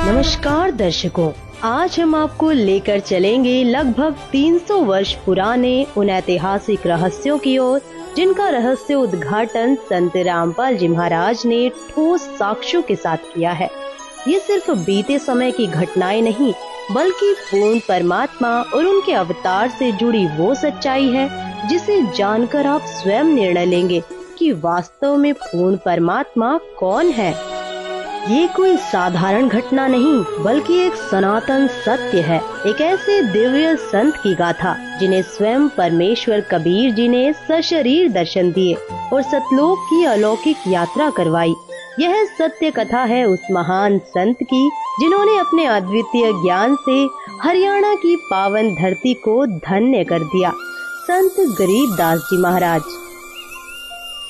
नमस्कार दर्शकों, आज हम आपको लेकर चलेंगे लगभग 300 वर्ष पुराने उन ऐतिहासिक रहस्यों की ओर जिनका रहस्य उद्घाटन संत रामपाल जी महाराज ने ठोस साक्ष्यों के साथ किया है। ये सिर्फ बीते समय की घटनाएं नहीं, बल्कि पूर्ण परमात्मा और उनके अवतार से जुड़ी वो सच्चाई है जिसे जानकर आप स्वयं निर्णय लेंगे कि वास्तव में पूर्ण परमात्मा कौन है। ये कोई साधारण घटना नहीं, बल्कि एक सनातन सत्य है। एक ऐसे दिव्य संत की गाथा जिन्हें स्वयं परमेश्वर कबीर जी ने सशरीर दर्शन दिए और सतलोक की अलौकिक यात्रा करवाई। यह सत्य कथा है उस महान संत की जिन्होंने अपने अद्वितीय ज्ञान से हरियाणा की पावन धरती को धन्य कर दिया। संत गरीबदास जी महाराज।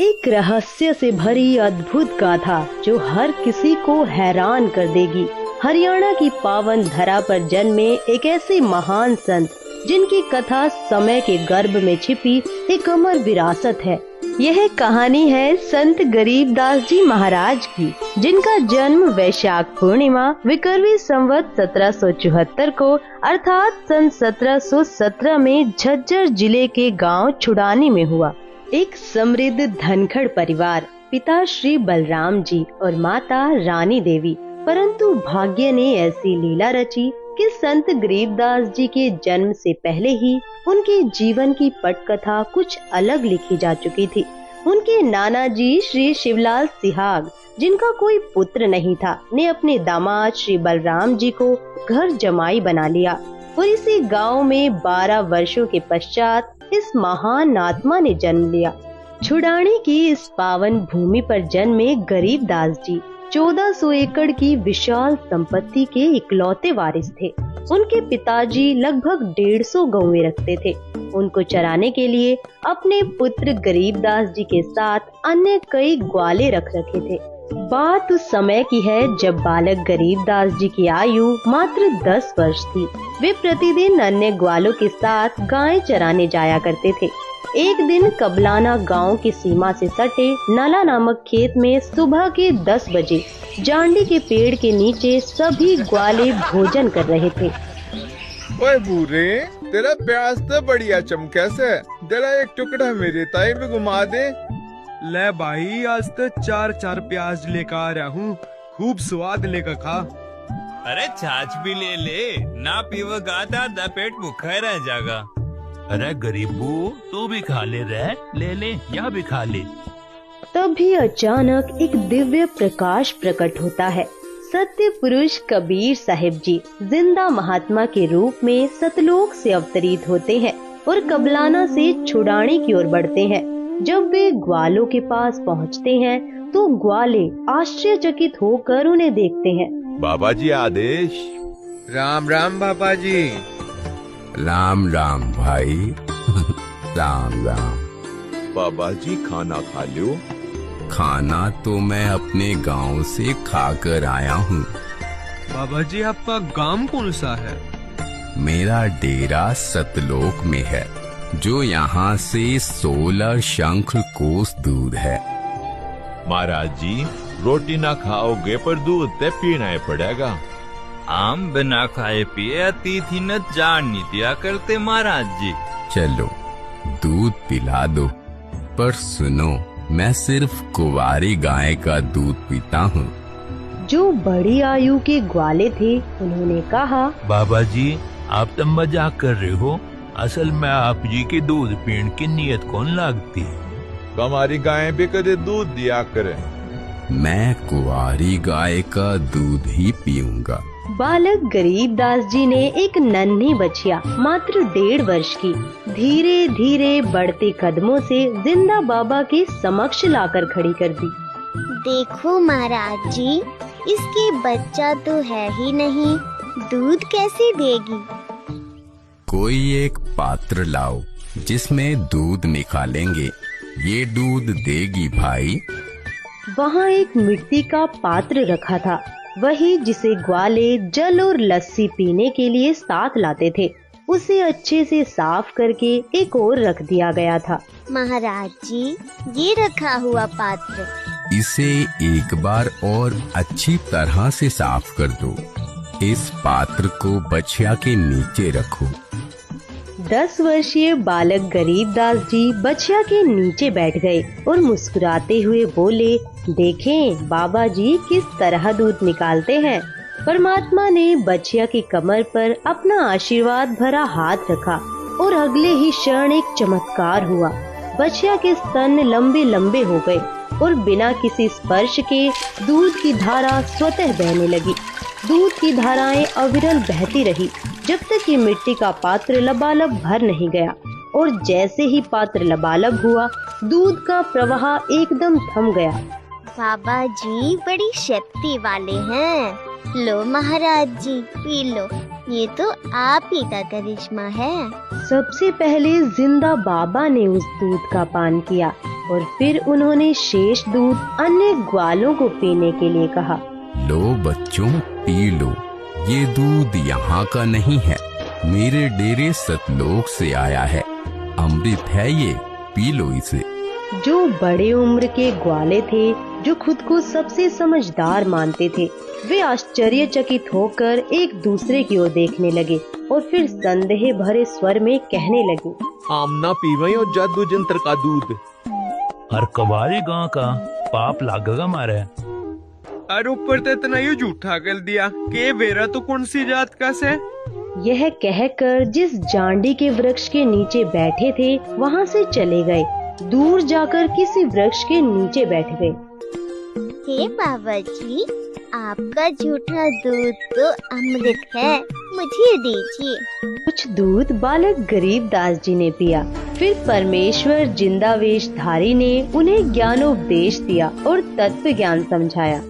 एक रहस्य से भरी अद्भुत गाथा जो हर किसी को हैरान कर देगी। हरियाणा की पावन धरा पर जन्मे एक ऐसे महान संत जिनकी कथा समय के गर्भ में छिपी एक अमर विरासत है। यह कहानी है संत गरीबदास जी महाराज की, जिनका जन्म वैशाख पूर्णिमा विक्रमी संवत 1774 को अर्थात सन 1717 में झज्जर जिले के गांव छुड़ानी में हुआ। एक समृद्ध धनखड़ परिवार, पिता श्री बलराम जी और माता रानी देवी। परंतु भाग्य ने ऐसी लीला रची कि संत गरीबदास जी के जन्म से पहले ही उनके जीवन की पटकथा कुछ अलग लिखी जा चुकी थी। उनके नाना जी श्री शिवलाल सिहाग, जिनका कोई पुत्र नहीं था, ने अपने दामाद श्री बलराम जी को घर जमाई बना लिया और इसी गांव में 12 वर्षों के पश्चात इस महान आत्मा ने जन्म लिया। छुड़ानी की इस पावन भूमि पर जन्मे गरीबदास जी 1400 एकड़ की विशाल संपत्ति के इकलौते वारिस थे। उनके पिताजी लगभग 150 गौएं रखते थे। उनको चराने के लिए अपने पुत्र गरीबदास जी के साथ अन्य कई ग्वाले रख रखे थे। बात उस समय की है जब बालक गरीबदास जी की आयु मात्र 10 वर्ष थी। वे प्रतिदिन अन्य ग्वालों के साथ गायें चराने जाया करते थे। एक दिन कबलाना गांव की सीमा से सटे नला नामक खेत में सुबह के 10 बजे जांडी के पेड़ के नीचे सभी ग्वाले भोजन कर रहे थे। ओए बूरे, तेरा प्याज तो बढ़िया चमके से, जरा एक टुकड़ा मेरे ताई में घुमा दे। ले भाई, आज तो 4 प्याज लेकर आ रहा हूँ, खूब स्वाद लेकर खा। अरे छाछ भी ले ले, ना पीवगा तो पेट भूखा रह जाएगा। अरे गरीबू, तू भी खा ले रे, ले ले, यह भी खा ले। तभी अचानक एक दिव्य प्रकाश प्रकट होता है। सत्य पुरुष कबीर साहिब जी जिंदा महात्मा के रूप में सतलोक से अवतरित होते हैं और कबलाना से छुड़ानी की ओर बढ़ते हैं। जब वे ग्वालों के पास पहुंचते हैं तो ग्वाले आश्चर्यचकित होकर उन्हें देखते हैं। बाबा जी आदेश। राम राम बाबा जी। राम राम भाई। राम राम। बाबा जी खाना खा लो। खाना तो मैं अपने गांव से खाकर आया हूँ। बाबा जी, आपका गांव कौन सा है? मेरा डेरा सतलोक में है, जो यहाँ से 16 शंख कोस दूर है। महाराज जी, रोटी ना खाओगे पर दूध ते पीना ही पड़ेगा। आम बिना खाए पिए अतिथि न जान नहीं दिया करते महाराज जी। चलो दूध पिला दो, पर सुनो, मैं सिर्फ कुंवारी गाय का दूध पीता हूँ। जो बड़ी आयु के ग्वाले थे उन्होंने कहा, बाबा जी, आप तो मजाक कर रहे हो। असल में आप जी के दूध पीने की नीयत कौन लागती है? हमारी गाय भी कदे दूध दिया करे। मैं कुंवारी गाय का दूध ही पीऊंगा। बालक गरीबदास जी ने एक नन्ही बछिया मात्र 1.5 वर्ष की धीरे धीरे बढ़ते कदमों से जिंदा बाबा के समक्ष लाकर खड़ी कर दी। देखो महाराज जी, इसके बच्चा तो है ही नहीं, दूध कैसे देगी? कोई एक पात्र लाओ जिसमें दूध निकालेंगे, ये दूध देगी भाई। वहाँ एक मिट्टी का पात्र रखा था, वही जिसे ग्वाले जल और लस्सी पीने के लिए साथ लाते थे। उसे अच्छे से साफ करके एक और रख दिया गया था। महाराज जी, ये रखा हुआ पात्र इसे एक बार और अच्छी तरह से साफ कर दो। इस पात्र को बछिया के नीचे रखो। 10 वर्षीय बालक गरीबदास जी बछिया के नीचे बैठ गए और मुस्कुराते हुए बोले, देखें बाबा जी किस तरह दूध निकालते हैं। परमात्मा ने बछिया की कमर पर अपना आशीर्वाद भरा हाथ रखा और अगले ही क्षण एक चमत्कार हुआ। बछिया के स्तन लंबे लंबे हो गए और बिना किसी स्पर्श के दूध की धारा स्वतः बहने लगी। दूध की धाराएं अविरल बहती रही जब तक ये मिट्टी का पात्र लबालब भर नहीं गया, और जैसे ही पात्र लबालब हुआ दूध का प्रवाह एकदम थम गया। बाबा जी बड़ी शक्ति वाले हैं। लो महाराज जी पी लो, ये तो आप ही का करिश्मा है। सबसे पहले जिंदा बाबा ने उस दूध का पान किया और फिर उन्होंने शेष दूध अन्य ग्वालों को पीने के लिए कहा। लो बच्चों पी लो, ये दूध यहाँ का नहीं है, मेरे डेरे सतलोक से आया है। अमृत है ये, पी लो इसे। जो बड़े उम्र के ग्वाले थे, जो खुद को सबसे समझदार मानते थे, वे आश्चर्यचकित होकर एक दूसरे की ओर देखने लगे और फिर संदेह भरे स्वर में कहने लगे, आमना पीवे और जादू जंत्र का दूध। हर कवारी गांव का पाप लागेगा मारे। और ऊपर तो इतना ही झूठा कर दिया कि वेरा तो कौन सी जात का से। यह कहकर जिस जांडी के वृक्ष के नीचे बैठे थे वहाँ से चले गए। दूर जाकर किसी वृक्ष के नीचे बैठ गए। हे बाबा जी, आपका झूठा दूध तो अमृत है, मुझे दीजिए। कुछ दूध बालक गरीबदास जी ने पिया। फिर परमेश्वर जिंदावेशधारी ने उन्हें ज्ञानोपदेश दिया और तत्व ज्ञान समझाया।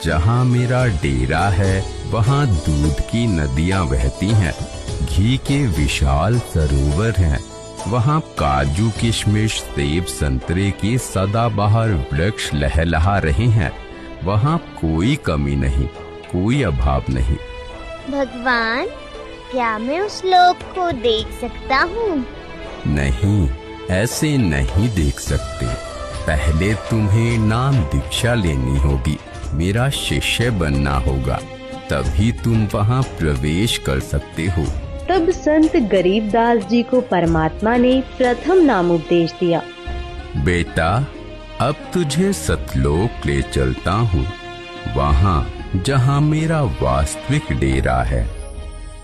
जहाँ मेरा डेरा है वहाँ दूध की नदियाँ बहती हैं, घी के विशाल सरोवर हैं, वहाँ काजू किशमिश सेब संतरे के सदाबहार वृक्ष लहलहा रहे हैं, वहाँ कोई कमी नहीं, कोई अभाव नहीं। भगवान, क्या मैं उस लोक को देख सकता हूँ? नहीं, ऐसे नहीं देख सकते। पहले तुम्हें नाम दीक्षा लेनी होगी, मेरा शिष्य बनना होगा, तभी तुम वहाँ प्रवेश कर सकते हो। तब संत गरीबदास जी को परमात्मा ने प्रथम नाम उपदेश दिया। बेटा, अब तुझे सतलोक ले चलता हूँ, वहाँ जहाँ मेरा वास्तविक डेरा है।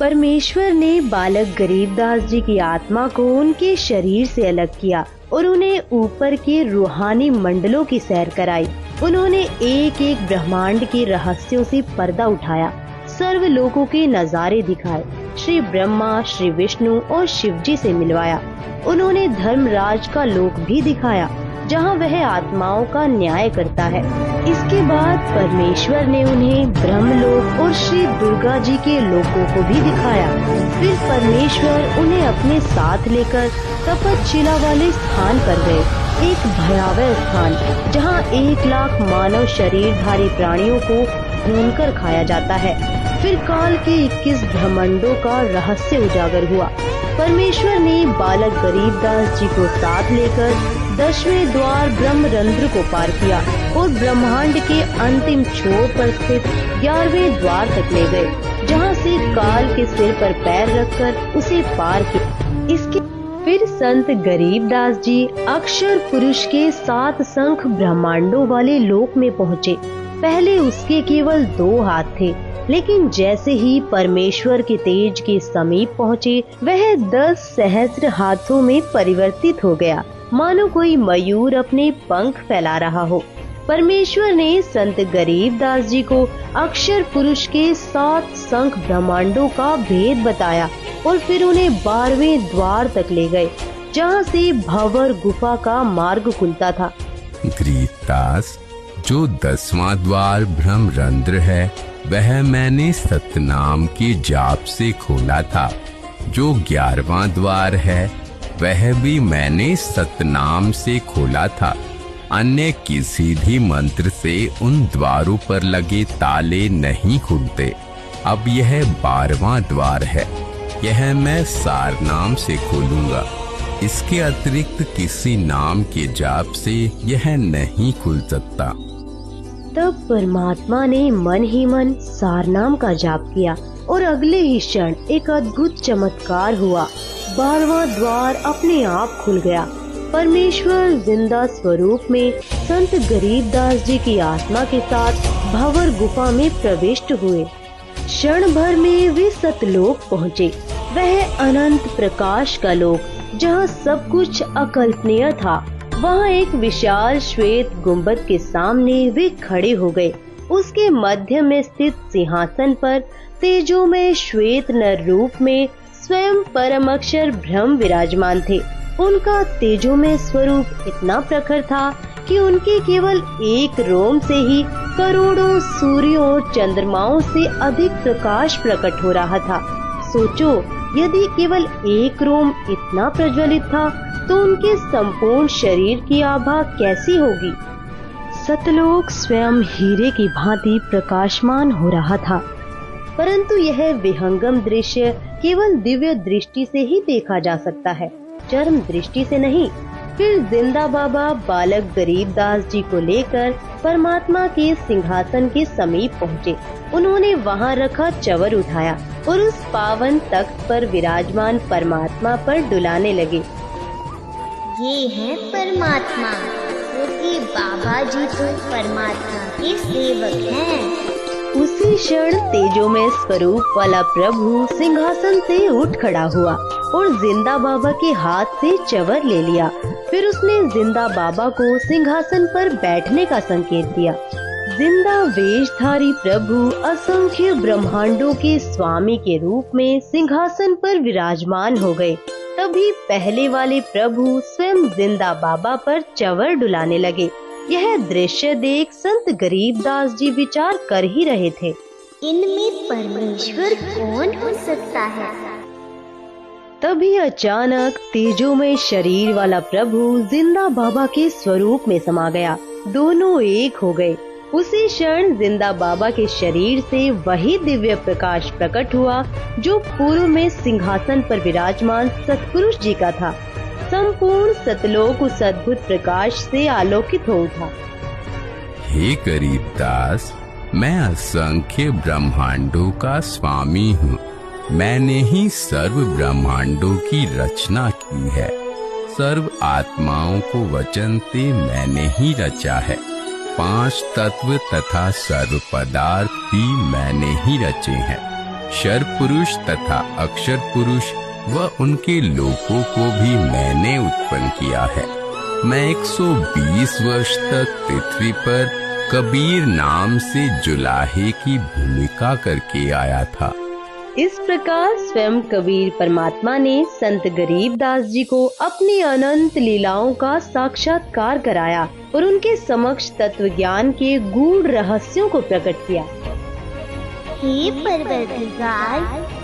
परमेश्वर ने बालक गरीबदास जी की आत्मा को उनके शरीर से अलग किया और उन्हें ऊपर के रूहानी मंडलों की सैर कराई। उन्होंने एक एक ब्रह्मांड के रहस्यों से पर्दा उठाया, सर्व लोकों के नजारे दिखाए, श्री ब्रह्मा, श्री विष्णु और शिव जी से मिलवाया। उन्होंने धर्मराज का लोक भी दिखाया, जहाँ वह आत्माओं का न्याय करता है। इसके बाद परमेश्वर ने उन्हें ब्रह्मलोक और श्री दुर्गा जी के लोकों को भी दिखाया। फिर परमेश्वर उन्हें अपने साथ लेकर तपतशिला वाले स्थान पर गए, एक भयावह स्थान जहाँ 1 लाख मानव शरीरधारी प्राणियों को भूनकर खाया जाता है। फिर काल के 21 ब्रह्मांडों का रहस्य उजागर हुआ। परमेश्वर ने बालक गरीबदास जी को साथ लेकर 10वें द्वार ब्रह्मरंध्र को पार किया और ब्रह्मांड के अंतिम छोर पर स्थित 11वें द्वार तक ले गए, जहाँ से काल के सिर पर पैर रखकर उसे पार किया। इसके फिर संत गरीबदास जी अक्षर पुरुष के 7 संख ब्रह्मांडों वाले लोक में पहुँचे। पहले उसके केवल 2 हाथ थे, लेकिन जैसे ही परमेश्वर के तेज के समीप पहुँचे, वह 10 सहस्त्र हाथों में परिवर्तित हो गया, मानो कोई मयूर अपने पंख फैला रहा हो। परमेश्वर ने संत गरीबदास जी को अक्षर पुरुष के 7 संख ब्रह्मांडों का भेद बताया और फिर उन्हें 12वें द्वार तक ले गए, जहाँ से भंवर गुफा का मार्ग खुलता था। गरीबदास, जो 10वां द्वार ब्रह्मरंध्र है वह मैंने सतनाम के जाप से खोला था। जो 11वां द्वार है वह भी मैंने सतनाम से खोला था। अन्य किसी भी मंत्र से उन द्वारों पर लगे ताले नहीं खुलते। अब यह 12वां द्वार है, यह मैं सारनाम से खोलूंगा। इसके अतिरिक्त किसी नाम के जाप से यह नहीं खुल सकता। तब परमात्मा ने मन ही मन सारनाम का जाप किया और अगले ही क्षण एक अद्भुत चमत्कार हुआ। 12वां द्वार अपने आप खुल गया। परमेश्वर जिंदा स्वरूप में संत गरीबदास जी की आत्मा के साथ भंवर गुफा में प्रविष्ट हुए। क्षण भर में वे सतलोक पहुँचे। वह अनंत प्रकाश का लोक जहाँ सब कुछ अकल्पनीय था। वहाँ एक विशाल श्वेत गुंबद के सामने वे खड़े हो गए। उसके मध्य में स्थित सिंहासन पर तेजोमय श्वेत नर रूप में स्वयं परम अक्षर ब्रह्म विराजमान थे। उनका तेजोमय स्वरूप इतना प्रखर था कि उनके केवल एक रोम से ही करोड़ों सूर्यों और चंद्रमाओं से अधिक प्रकाश प्रकट हो रहा था। सोचो, यदि केवल एक रोम इतना प्रज्वलित था तो उनके संपूर्ण शरीर की आभा कैसी होगी। सतलोक स्वयं हीरे की भांति प्रकाशमान हो रहा था, परंतु यह विहंगम दृश्य केवल दिव्य दृष्टि से ही देखा जा सकता है, चरम दृष्टि से नहीं। फिर जिंदा बाबा बालक गरीबदास जी को लेकर परमात्मा के सिंहासन के समीप पहुँचे। उन्होंने वहाँ रखा चवर उठाया और उस पावन तख्त पर विराजमान परमात्मा पर डुलाने लगे। ये है परमात्मा, क्योंकि बाबा जी तो परमात्मा के सेवक हैं। उसी क्षण तेजोमय स्वरूप वाला प्रभु सिंहासन से उठ खड़ा हुआ और जिंदा बाबा के हाथ से चवर ले लिया। फिर उसने जिंदा बाबा को सिंहासन पर बैठने का संकेत दिया। जिंदा वेशधारी प्रभु असंख्य ब्रह्मांडों के स्वामी के रूप में सिंहासन पर विराजमान हो गए। तभी पहले वाले प्रभु स्वयं जिंदा बाबा पर चवर डुलाने लगे। यह दृश्य देख संत गरीबदास जी विचार कर ही रहे थे, इनमें परमेश्वर कौन हो सकता है। तभी अचानक तेजोमय शरीर वाला प्रभु जिंदा बाबा के स्वरूप में समा गया। दोनों एक हो गए। उसी क्षण जिंदा बाबा के शरीर से वही दिव्य प्रकाश प्रकट हुआ जो पूर्व में सिंहासन पर विराजमान सतपुरुष जी का था। संपूर्ण सतलोक उस अद्भुत प्रकाश से आलोकित हो उठा। हे गरीबदास, मैं असंख्य ब्रह्मांडों का स्वामी हूँ। मैंने ही सर्व ब्रह्मांडों की रचना की है। सर्व आत्माओं को वचन से मैंने ही रचा है। 5 तत्व तथा सर्व पदार्थ भी मैंने ही रचे हैं। क्षर पुरुष तथा अक्षर पुरुष व उनके लोकों को भी मैंने उत्पन्न किया है। मैं 120 वर्ष तक पृथ्वी पर कबीर नाम से जुलाहे की भूमिका करके आया था। इस प्रकार स्वयं कबीर परमात्मा ने संत गरीबदास जी को अपनी अनंत लीलाओं का साक्षात्कार कराया और उनके समक्ष तत्व ज्ञान के गूढ़ रहस्यों को प्रकट किया। हे परवरदिगार,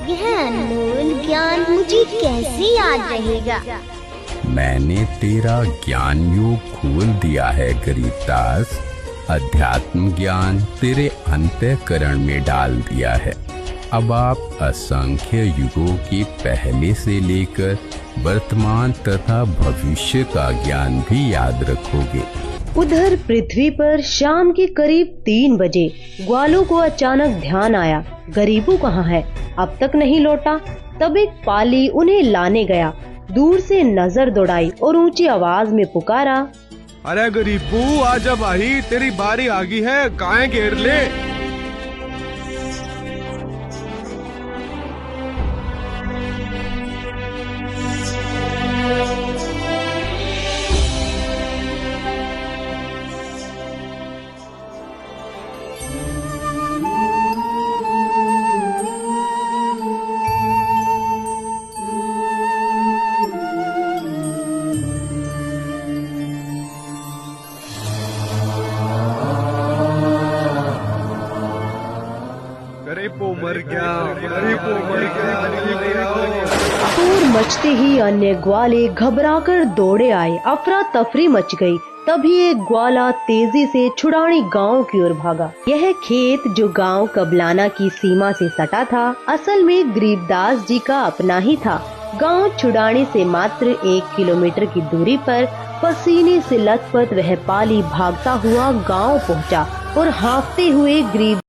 यह अनमोल ज्ञान मुझे कैसे याद रहेगा। मैंने तेरा ज्ञान योग खोल दिया है गरीबदास। अध्यात्म ज्ञान तेरे अंतःकरण में डाल दिया है। अब आप असंख्य युगों के पहले से लेकर वर्तमान तथा भविष्य का ज्ञान भी याद रखोगे। उधर पृथ्वी पर शाम के करीब 3 बजे ग्वालों को अचानक ध्यान आया, गरीबू कहाँ है, अब तक नहीं लौटा। तब एक पाली उन्हें लाने गया। दूर से नजर दौड़ाई और ऊंची आवाज में पुकारा, अरे गरीबू, आजा भाई, तेरी बारी आ गई है, गाय घेर ले। शोर मचते ही अन्य ग्वाले घबराकर दौड़े आए। अफरा तफरी मच गई। तभी एक ग्वाला तेजी से छुड़ानी गांव की ओर भागा। यह खेत जो गांव कबलाना की सीमा से सटा था, असल में गरीबदास जी का अपना ही था। गांव छुड़ानी से मात्र 1 किलोमीटर की दूरी पर पसीने से लथपथ वह पाली भागता हुआ गांव पहुंचा। और हाँफते हुए ग्रीव